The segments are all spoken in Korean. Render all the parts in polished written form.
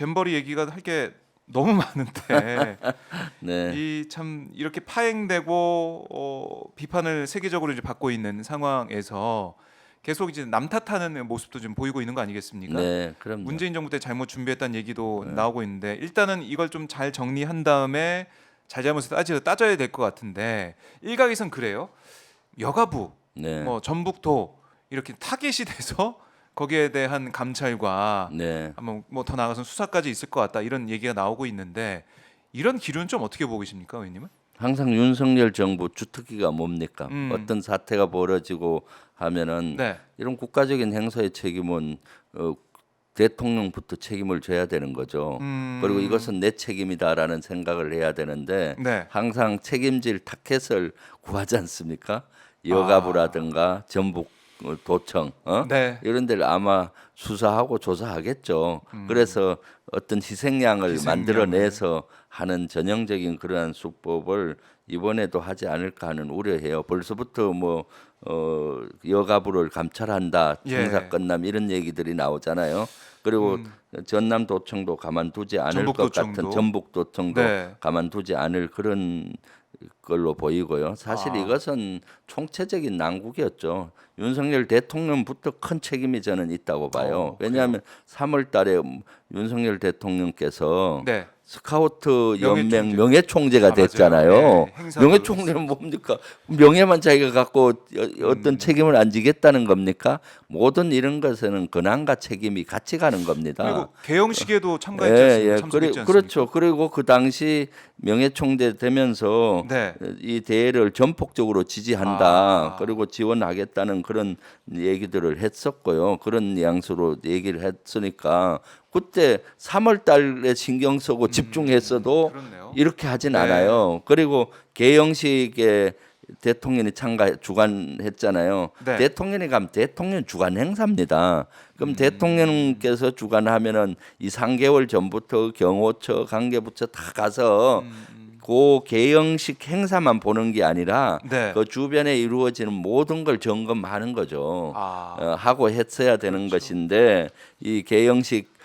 잼버리 얘기가 할 게 너무 많은데 네. 이 참 이렇게 파행되고 비판을 세계적으로 이제 받고 있는 상황에서 계속 이제 남 탓하는 모습도 좀 보이고 있는 거 아니겠습니까? 네, 그럼요. 문재인 정부 때 잘못 준비했다는 얘기도 네. 나오고 있는데 일단은 이걸 좀 잘 정리한 다음에 잘잘못을 따져야 될 것 같은데 일각에선 그래요. 여가부, 네. 뭐 전북도 이렇게 타겟이 돼서 거기에 대한 감찰과 네. 뭐 더 나아가서 수사까지 있을 것 같다 이런 얘기가 나오고 있는데 이런 기류는 좀 어떻게 보고 계십니까, 의원님은? 항상 윤석열 정부 주특기가 뭡니까? 음, 어떤 사태가 벌어지고 하면은 네, 이런 국가적인 행사의 책임은 대통령부터 책임을 져야 되는 거죠. 그리고 이것은 내 책임이다라는 생각을 해야 되는데 네, 항상 책임질 타켓을 구하지 않습니까? 아, 여가부라든가 전북 도청 네, 이런 데를 아마 수사하고 조사하겠죠. 그래서 어떤 희생양을 희생양을. 만들어내서 하는 전형적인 그러한 수법을 이번에도 하지 않을까 하는 우려해요. 벌써부터 뭐 여가부를 감찰한다, 예. 행사 끝남 이런 얘기들이 나오잖아요. 그리고 전남도청도 가만두지 않을 것 같은 전북도청도. 전북도청도 네, 가만두지 않을 그런 걸로 보이고요. 사실 아. 이것은 총체적인 난국이었죠. 윤석열 대통령부터 큰 책임이 저는 있다고 봐요. 왜냐하면 3월 달에 윤석열 대통령께서 네, 스카우트 연맹 명예총재. 명예총재가 맞아요. 됐잖아요. 네, 행사도 명예총재는 뭡니까? 명예만 자기가 갖고 어떤 책임을 안 지겠다는 겁니까? 모든 이런 것에는 권한과 책임이 같이 가는 겁니다. 그리고 개영식에도 참가했지 않습니까? 참석했지 않습니까? 그렇죠. 그리고 그 당시 명예총재 되면서 네. 이 대회를 전폭적으로 지지한다. 아. 그리고 지원하겠다는 그런 얘기들을 했었고요. 그런 뉘앙스로 얘기를 했으니까 그때 3월 달에 신경 쓰고 집중했어도 그렇네요. 이렇게 하진 네. 않아요. 그리고 개영식에 대통령이 주관했잖아요. 네. 대통령이 가면 대통령 주관 행사입니다. 그럼 대통령께서 주관하면은 이 3개월 전부터 경호처, 관계부처 다 가서 그 개영식 행사만 보는 게 아니라 네. 그 주변에 이루어지는 모든 걸 점검하는 거죠. 아. 하고 했어야 되는 그렇죠. 것인데 이 개영식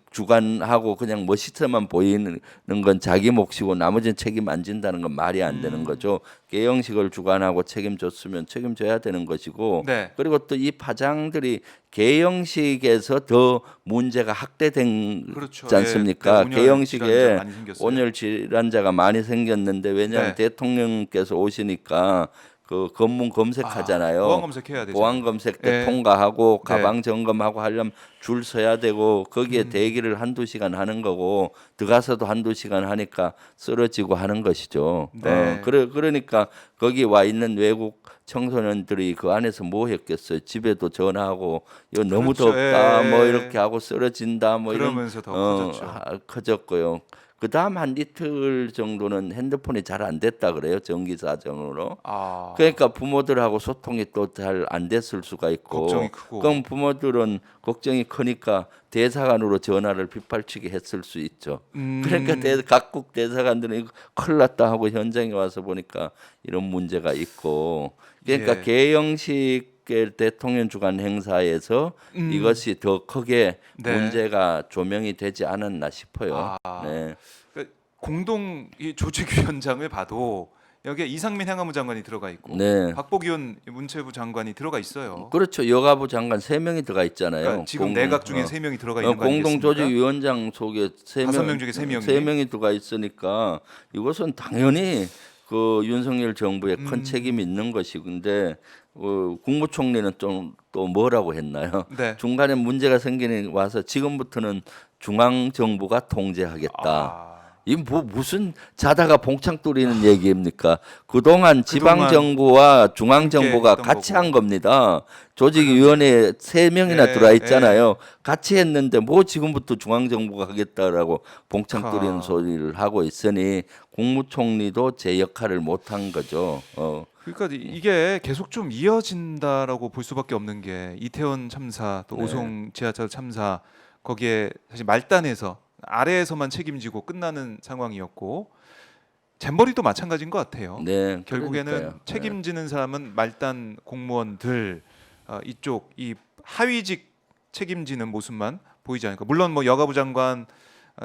주관하고 그냥 멋있어만 보이는 건 자기 몫이고 나머지는 책임 안 진다는 건 말이 안 되는 거죠. 개영식을 주관하고 책임졌으면 책임져야 되는 것이고 네. 그리고 또 이 파장들이 개영식에서 더 문제가 확대된 그렇죠. 지 않습니까? 예. 네, 온열 개영식에 질환자 많이 생겼어요. 온열 질환자가 많이 생겼는데 왜냐하면 네. 대통령께서 오시니까 그 검문 검색하잖아요. 보안 검색해야 되죠. 보안 검색 때 예. 통과하고 네. 가방 점검하고 하려면 줄 서야 되고 거기에 대기를 한두 시간 하는 거고 들어가서도 한두 시간 하니까 쓰러지고 하는 것이죠. 네. 그러니까 거기 와 있는 외국 청소년들이 그 안에서 뭐 했겠어요. 집에도 전화하고 이거 너무 그렇죠. 덥다 예. 뭐 이렇게 하고 쓰러진다 뭐 이런 그러면서 더 커졌죠. 커졌고요. 그 다음 한 이틀 정도는 핸드폰이 잘 안 됐다 그래요. 전기 사정으로. 아. 그러니까 부모들하고 소통이 또 잘 안 됐을 수가 있고 걱정이 크고. 그럼 부모들은 걱정이 크니까 대사관으로 전화를 빗발치게 했을 수 있죠. 그러니까 각국 대사관들은 이거 큰일 났다 하고 현장에 와서 보니까 이런 문제가 있고 그러니까 예. 개영식 대통령 주관 행사에서 이것이 더 크게 네. 문제가 조명이 되지 않았나 싶어요. 아. 네. 그러니까 공동 이 조직위원장을 봐도 여기에 이상민 행안부 장관이 들어가 있고 네. 박보기원 문체부 장관이 들어가 있어요. 그렇죠. 여가부 장관 3명이 들어가 있잖아요. 그러니까 지금 내각 중에 3명이 들어가 있는 거 공동 아니겠습니까? 조직위원장 속에 5명 중에 3명이. 3명이 들어가 있으니까 이것은 당연히 그 윤석열 정부의 큰 책임이 있는 것이 근데 국무총리는 좀 또 뭐라고 했나요? 네. 중간에 문제가 생기는 와서 지금부터는 중앙 정부가 통제하겠다. 아. 이 뭐 무슨 자다가 봉창 뚫리는 얘기입니까? 그동안 지방 정부와 중앙 정부가 했던 같이 거고. 한 겁니다. 조직위원회 3명이나 예, 들어와 있잖아요. 같이 했는데 뭐 지금부터 중앙 정부가 하겠다라고 봉창 뚫리는 아. 소리를 하고 있으니 국무총리도 제 역할을 못 한 거죠. 그러니까 이게 계속 좀 이어진다라고 볼 수밖에 없는 게 이태원 참사 또 네. 오송 지하철 참사 거기에 사실 말단에서 아래에서만 책임지고 끝나는 상황이었고 잼버리도 마찬가지인 것 같아요. 네, 결국에는 그러니까요. 책임지는 사람은 말단 공무원들 이쪽 이 하위직 책임지는 모습만 보이지 않을까. 물론 뭐 여가부 장관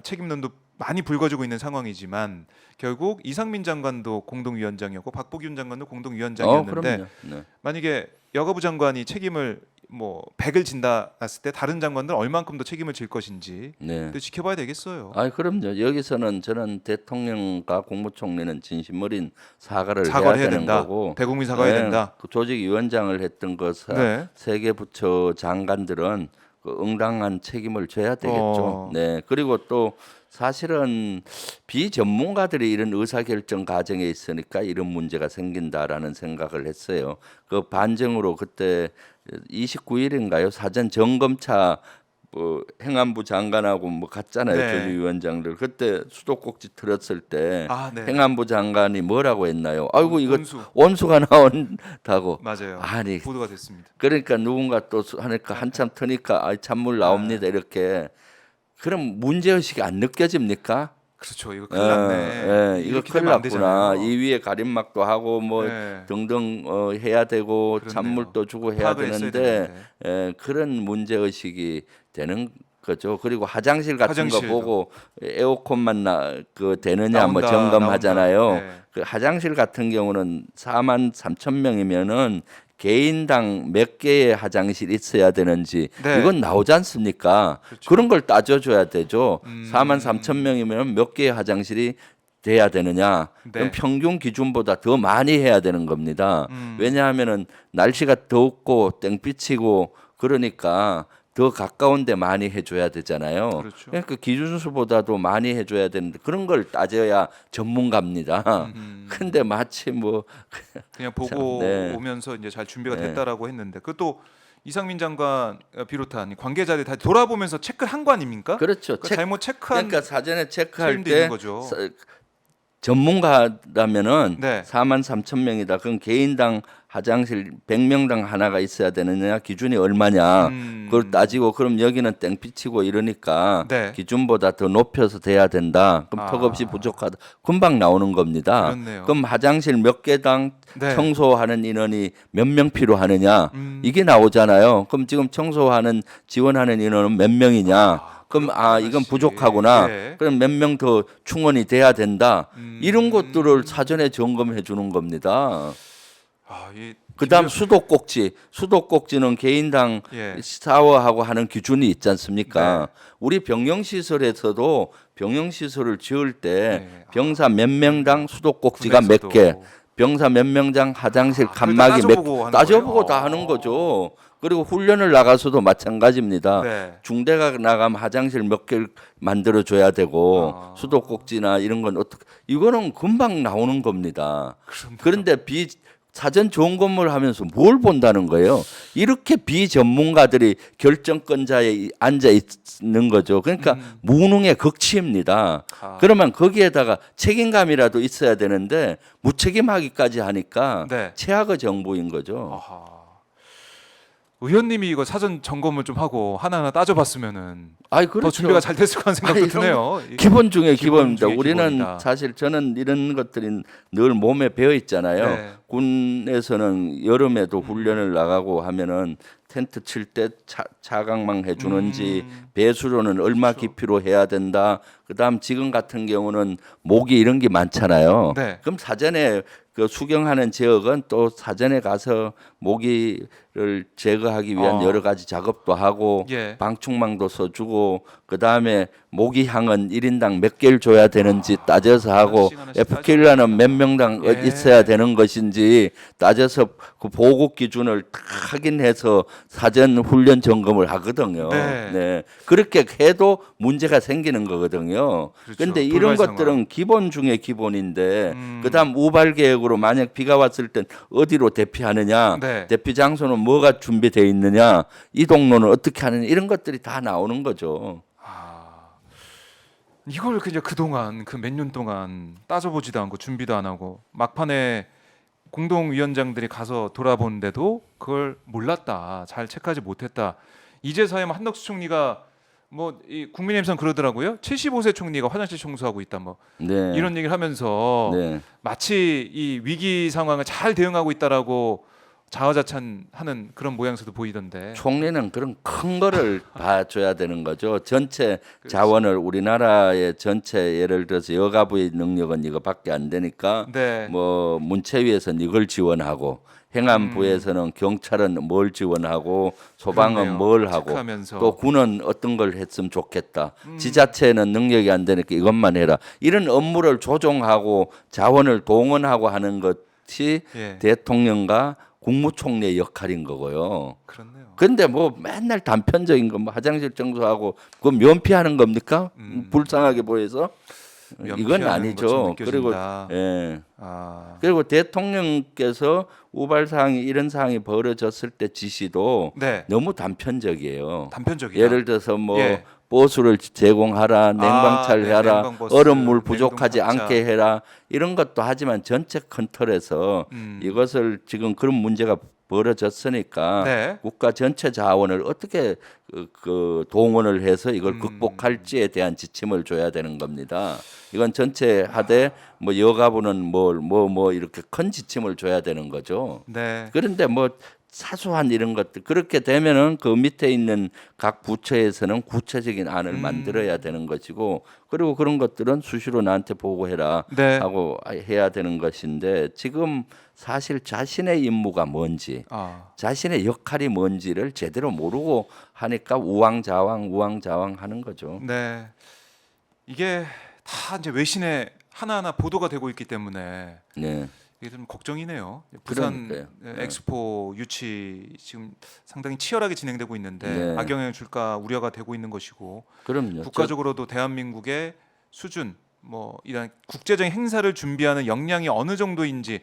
책임론도 많이 불거지고 있는 상황이지만 결국 이상민 장관도 공동위원장이었고 박보균 장관도 공동위원장이었는데 그럼요. 네. 만약에 여가부 장관이 책임을 뭐 100을 진다 했을 때 다른 장관들은 얼만큼 더 책임을 질 것인지 네. 또 지켜봐야 되겠어요. 그럼요. 여기서는 저는 대통령과 국무총리는 진심 어린 사과를 사과를 해야 되는 된다. 거고, 대국민 사과해야 된다. 그 조직위원장을 했던 그 네. 세계 부처 장관들은 그 응당한 책임을 져야 되겠죠. 어. 네. 그리고 또 사실은 비전문가들이 이런 의사결정 과정에 있으니까 이런 문제가 생긴다라는 생각을 했어요. 그 반증으로 그때 29일인가요? 사전 점검차 행안부 장관하고 뭐 갔잖아요. 네. 조직위원장들 그때 수도꼭지 들었을 때 네. 행안부 장관이 뭐라고 했나요? 아이고 이거 원수. 원수가 나온다고. 맞아요. 아니 보도가 됐습니다. 그러니까 누군가 또 하니까 한참 트니까 찬물 나옵니다 이렇게. 그럼 문제 의식이 안 느껴집니까? 그렇죠. 이거 큰일 났네. 이거 이렇게 큰일 되면 안 났구나. 되잖아요. 이 위에 가림막도 하고 뭐 네. 등등 해야 되고 그렇네요. 찬물도 주고 해야 파악을 했어야 되는데 되는데. 그런 문제 의식이 되는 거죠. 그리고 화장실 같은 화장실도. 거 보고 에어컨만 되느냐 뭐 나온다, 점검하잖아요. 나온다. 네. 그 화장실 같은 경우는 4만 3천 명이면은 개인당 몇 개의 화장실 있어야 되는지 네. 이건 나오지 않습니까? 그렇죠. 그런 걸 따져줘야 되죠. 4만 3천 명이면 몇 개의 화장실이 돼야 되느냐? 네. 그럼 평균 기준보다 더 많이 해야 되는 겁니다. 왜냐하면은 날씨가 덥고 땡빛이고 그러니까 더 가까운 데 많이 해줘야 되잖아요. 그렇죠. 그러니까 기준수보다도 많이 해줘야 되는데 그런 걸 따져야 전문가입니다. 근데 마치 뭐 그냥 보고 네. 오면서 이제 잘 준비가 네. 됐다라고 했는데 그것도 이상민 장관 비롯한 관계자들이 다 돌아보면서 체크를 한 거 아닙니까? 그렇죠. 그러니까 잘못 체크한 그러니까 사전에 체크할 책임도 있는 때 거죠. 전문가라면은 네. 4만 3천 명이다. 그럼 개인당 화장실 100명당 하나가 있어야 되느냐 기준이 얼마냐 그걸 따지고 그럼 여기는 땡피치고 이러니까 네. 기준보다 더 높여서 돼야 된다. 그럼 턱없이 부족하다. 금방 나오는 겁니다. 그렇네요. 그럼 화장실 몇 개당 네. 청소하는 인원이 몇 명 필요하느냐 이게 나오잖아요. 그럼 지금 청소하는 지원하는 인원은 몇 명이냐? 그럼 이건 부족하구나. 네. 그럼 몇 명 더 충원이 돼야 된다. 이런 것들을 사전에 점검해 주는 겁니다. 이 그다음 수도꼭지는 개인당 예. 샤워하고 하는 기준이 있지 않습니까? 네. 우리 병영시설에서도 병영시설을 지을 때 네. 병사 몇 명당 수도꼭지가 몇 군에서도. 개, 병사 몇 명당 화장실 그러니까 칸막이 따져보고 하는 따져보고 거예요? 다 하는 거죠. 그리고 훈련을 나가서도 마찬가지입니다. 네. 중대가 나가면 화장실 몇 개를 만들어 줘야 되고 수도꼭지나 이런 건 이거는 금방 나오는 겁니다. 그런데 사전 점검을 하면서 뭘 본다는 거예요? 이렇게 비전문가들이 결정권자에 앉아 있는 거죠. 그러니까 무능의 극치입니다. 그러면 거기에다가 책임감이라도 있어야 되는데 무책임하기까지 하니까 네. 최악의 정부인 거죠. 아하. 의원님이 이거 사전 점검을 좀 하고 하나하나 따져봤으면은 그렇죠. 더 준비가 잘 됐을 거라는 생각도 이런 드네요. 기본 중에 기본 기본입니다. 중에 우리는 기본이다. 사실 저는 이런 것들이 늘 몸에 배어 있잖아요. 네. 군에서는 여름에도 훈련을 나가고 하면은 텐트 칠 때 차광망 해주는지 배수로는 얼마 그렇죠. 깊이로 해야 된다. 그다음 지금 같은 경우는 모기 이런 게 많잖아요. 네. 그럼 사전에 그 수경하는 지역은 또 사전에 가서 모기를 제거하기 위한 여러 가지 작업도 하고 예. 방충망도 써주고 그 다음에 모기향은 1인당 몇 개를 줘야 되는지 따져서 하고 하나씩 에프킬라는 몇 명당 예. 있어야 되는 것인지 따져서 그 보급 기준을 다 확인해서 사전 훈련 점검을 하거든요. 네. 네. 그렇게 해도 문제가 생기는 거거든요. 그렇죠. 그런데 이런 돌발 것들은 기본 중에 기본인데 그다음 우발 계획으로 만약 비가 왔을 땐 어디로 대피하느냐, 네. 대피 장소는 뭐가 준비되어 있느냐, 이동로는 어떻게 하느냐 이런 것들이 다 나오는 거죠. 이걸 그냥 그동안 그 몇 년 동안 따져보지도 않고 준비도 안 하고 막판에 공동위원장들이 가서 돌아보는데도 그걸 몰랐다, 잘 체크하지 못했다. 이제서야 한덕수 총리가 뭐 이 국민의힘선 그러더라고요. 75세 총리가 화장실 청소하고 있다, 뭐 네. 이런 얘기를 하면서 네. 마치 이 위기 상황을 잘 대응하고 있다라고 자화자찬하는 그런 모양새도 보이던데. 총리는 그런 큰 거를 봐줘야 되는 거죠. 전체 자원을 우리나라의 전체 예를 들어서 여가부의 능력은 이거밖에 안 되니까 네. 뭐 문체위에서는 이걸 지원하고 행안부에서는 경찰은 뭘 지원하고 소방은 그렇네요. 뭘 하고 체크하면서. 또 군은 어떤 걸 했으면 좋겠다. 지자체는 능력이 안 되니까 이것만 해라. 이런 업무를 조정하고 자원을 동원하고 하는 것이 예. 대통령과 국무총리의 역할인 거고요. 그렇네요. 근데 뭐 맨날 단편적인 거 뭐 화장실 청소하고 그거 면피하는 겁니까? 불쌍하게 보여서 이건 면피하는 아니죠. 것처럼 그리고 느껴진다. 예. 아, 그리고 대통령께서 우발 사항이 이런 사항이 벌어졌을 때 지시도 네. 너무 단편적이에요. 단편적이다. 예를 들어서 뭐 예. 보수를 제공하라, 냉방찰 네, 해라, 냉방버스, 얼음물 부족하지 냉동 탑차. 않게 해라 이런 것도 하지만 전체 큰 틀에서 이것을 지금 그런 문제가 벌어졌으니까 네. 국가 전체 자원을 어떻게 그 동원을 해서 이걸 극복할지에 대한 지침을 줘야 되는 겁니다. 이건 전체 하되 뭐 여가부는 뭐 이렇게 큰 지침을 줘야 되는 거죠. 네. 그런데 뭐 사소한 이런 것들 그렇게 되면은 그 밑에 있는 각 부처에서는 구체적인 안을 만들어야 되는 것이고 그리고 그런 것들은 수시로 나한테 보고해라 네. 하고 해야 되는 것인데 지금 사실 자신의 임무가 뭔지 아, 자신의 역할이 뭔지를 제대로 모르고 하니까 우왕좌왕 하는 거죠. 네. 이게 다 이제 외신에 하나하나 보도가 되고 있기 때문에 네. 이게 좀 걱정이네요. 부산 그러니까요. 엑스포 유치 지금 상당히 치열하게 진행되고 있는데 네. 악영향을 줄까 우려가 되고 있는 것이고 그럼요. 국가적으로도 대한민국의 수준 뭐 이런 국제적인 행사를 준비하는 역량이 어느 정도인지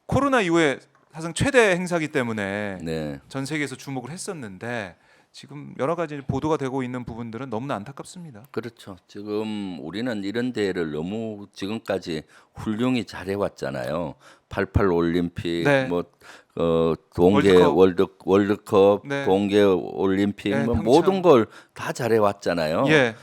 코로나 이후에 사상 최대 행사기 때문에 네. 전 세계에서 주목을 했었는데 지금 여러 가지 보도가 되고 있는 부분들은 너무나 안타깝습니다. 그렇죠. 지금 우리는 이런 대회를 너무 지금까지 훌륭히 잘해왔잖아요. 88 올림픽, 네. 뭐 동계 월드컵, 네. 동계 올림픽, 네, 뭐 평창. 모든 걸 다 잘해왔잖아요. 예.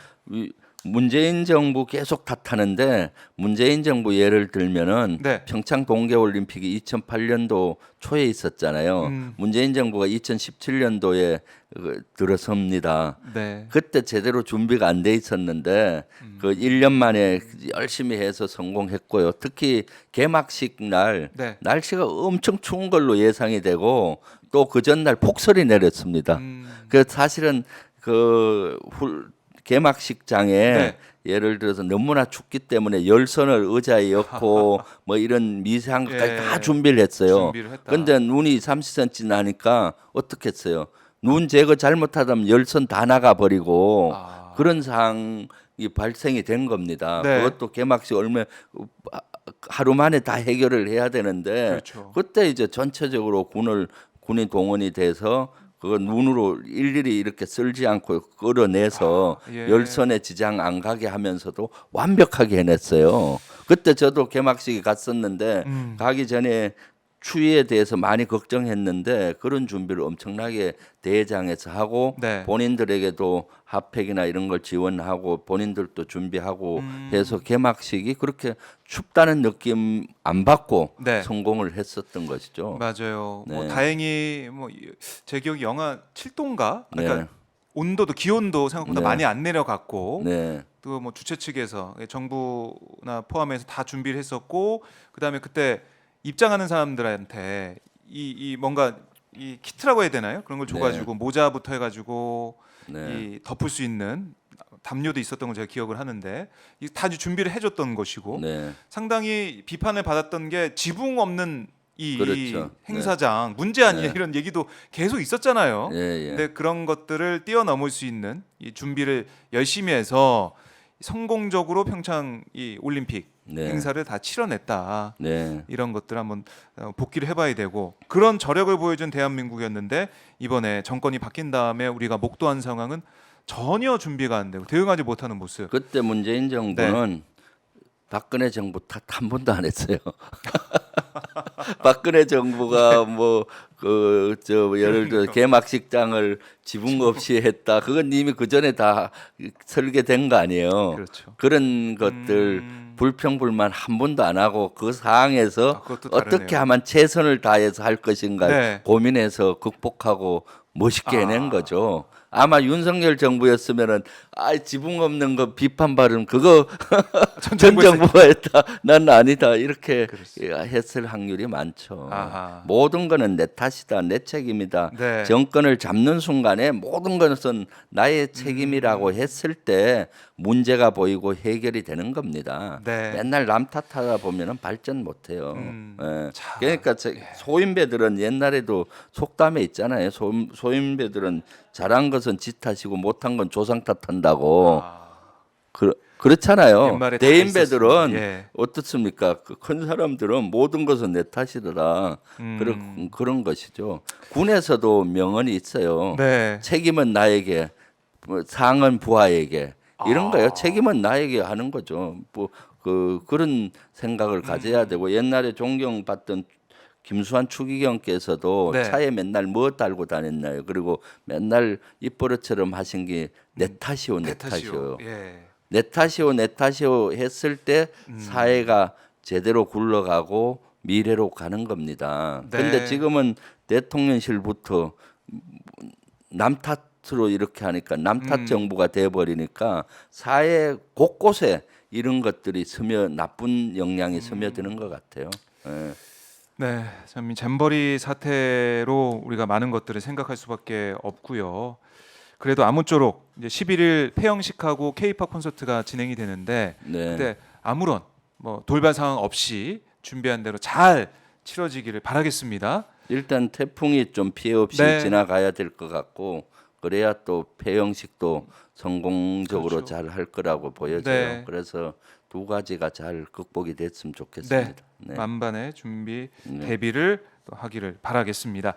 문재인 정부 계속 탓하는데 문재인 정부 예를 들면은 네. 평창 동계 올림픽이 2008년도 초에 있었잖아요. 문재인 정부가 2017년도에 들어섭니다. 네. 그때 제대로 준비가 안 돼 있었는데 그 1년 만에 열심히 해서 성공했고요. 특히 개막식 날 네. 날씨가 엄청 추운 걸로 예상이 되고 또 그 전날 폭설이 내렸습니다. 그 사실은 개막식장에 네. 예를 들어서 너무나 춥기 때문에 열선을 의자에 엮고 뭐 이런 미세한 것까지 예. 다 준비를 했어요. 준비를 했다. 근데 눈이 30cm 나니까 어떻게 했어요? 눈 제거 잘못하다면 열선 다 나가 버리고 아. 그런 상황이 발생이 된 겁니다. 네. 그것도 개막식 얼마 하루 만에 다 해결을 해야 되는데 그렇죠. 그때 이제 전체적으로 군이 동원이 돼서 그거 눈으로 일일이 이렇게 쓸지 않고 끌어내서 예. 열선에 지장 안 가게 하면서도 완벽하게 해냈어요. 그때 저도 개막식에 갔었는데 가기 전에 추위에 대해서 많이 걱정했는데 그런 준비를 엄청나게 대회장에서 하고 네. 본인들에게도 핫팩이나 이런 걸 지원하고 본인들도 준비하고 해서 개막식이 그렇게 춥다는 느낌 안 받고 네. 성공을 했었던 것이죠. 맞아요. 뭐 네. 다행히 뭐 제 기억이 영하 7도인가? 그러니까 네. 온도도 기온도 생각보다 네. 많이 안 내려갔고 네. 또 뭐 주최 측에서 정부나 포함해서 다 준비를 했었고 그다음에 그때 입장하는 사람들한테 이 뭔가 이 키트라고 해야 되나요? 그런 걸 줘가지고 모자부터 해가지고 네. 이 덮을 수 있는 담요도 있었던 걸 제가 기억을 하는데 이 다 준비를 해줬던 것이고 네. 상당히 비판을 받았던 게 지붕 없는 이 그렇죠. 행사장 문제 아니냐 네. 이런 얘기도 계속 있었잖아요. 예, 예. 근데 그런 것들을 뛰어넘을 수 있는 이 준비를 열심히 해서 성공적으로 평창 이 올림픽 네. 행사를 다 치러냈다. 네. 이런 것들 한번 복기를 해봐야 되고 그런 저력을 보여준 대한민국이었는데 이번에 정권이 바뀐 다음에 우리가 목도한 상황은 전혀 준비가 안 되고 대응하지 못하는 모습. 그때 문재인 정부는 네. 박근혜 정부 탓 한 번도 안 했어요. 박근혜 정부가 뭐 예를 들어 개막식장을 지붕 없이 했다. 그건 이미 그 전에 다 설계된 거 아니에요. 그렇죠. 그런 것들 불평 불만 한 번도 안 하고 그 상황에서 그것도 어떻게 다르네요. 하면 최선을 다해서 할 것인가 네. 고민해서 극복하고 멋있게 해낸 아. 거죠. 아마 윤석열 정부였으면은 지붕 없는 거 비판 발언 그거 전 정부가 했다. 난 아니다. 이렇게 했을 확률이 많죠. 아하. 모든 거는 내 탓이다. 내 책임이다. 네. 정권을 잡는 순간에 모든 것은 나의 책임이라고 했을 때 문제가 보이고 해결이 되는 겁니다. 네. 맨날 남 탓하다 보면은 발전 못 해요. 예. 자, 그러니까 소인배들은 옛날에도 속담에 있잖아요. 소인배들은 잘한 것은 지 탓이고 못한 건 조상 탓한다고. 그렇잖아요. 옛말에 다 대인배들은 있었습니다. 예. 어떻습니까? 그 큰 사람들은 모든 것은 내 탓이더라. 그런 것이죠. 군에서도 명언이 있어요. 네. 책임은 나에게, 뭐 상은 부하에게 이런 아. 거예요. 책임은 나에게 하는 거죠. 뭐 그런 생각을 가져야 되고 옛날에 존경받던 김수환 추기경께서도 네. 차에 맨날 뭐 달고 다녔나요? 그리고 맨날 입버릇처럼 하신 게 내 탓이오, 내 탓이오. 예. 내 탓이오 했을 때 사회가 제대로 굴러가고 미래로 가는 겁니다. 네. 근데 지금은 대통령실부터 남 탓으로 이렇게 하니까 남 탓 정부가 돼 버리니까 사회 곳곳에 이런 것들이 나쁜 영향이 스며드는 것 같아요. 예. 네, 참 이 잼버리 사태로 우리가 많은 것들을 생각할 수밖에 없고요. 그래도 아무쪼록 이제 11일 폐영식하고 K-팝 콘서트가 진행이 되는데, 네. 근데 아무런 뭐 돌발 상황 없이 준비한 대로 잘 치러지기를 바라겠습니다. 일단 태풍이 좀 피해 없이 네. 지나가야 될 것 같고 그래야 또 폐영식도 성공적으로 그렇죠. 잘 할 거라고 보여져요. 네. 그래서 두 가지가 잘 극복이 됐으면 좋겠습니다. 네, 만반의 준비 네. 대비를 또 하기를 바라겠습니다.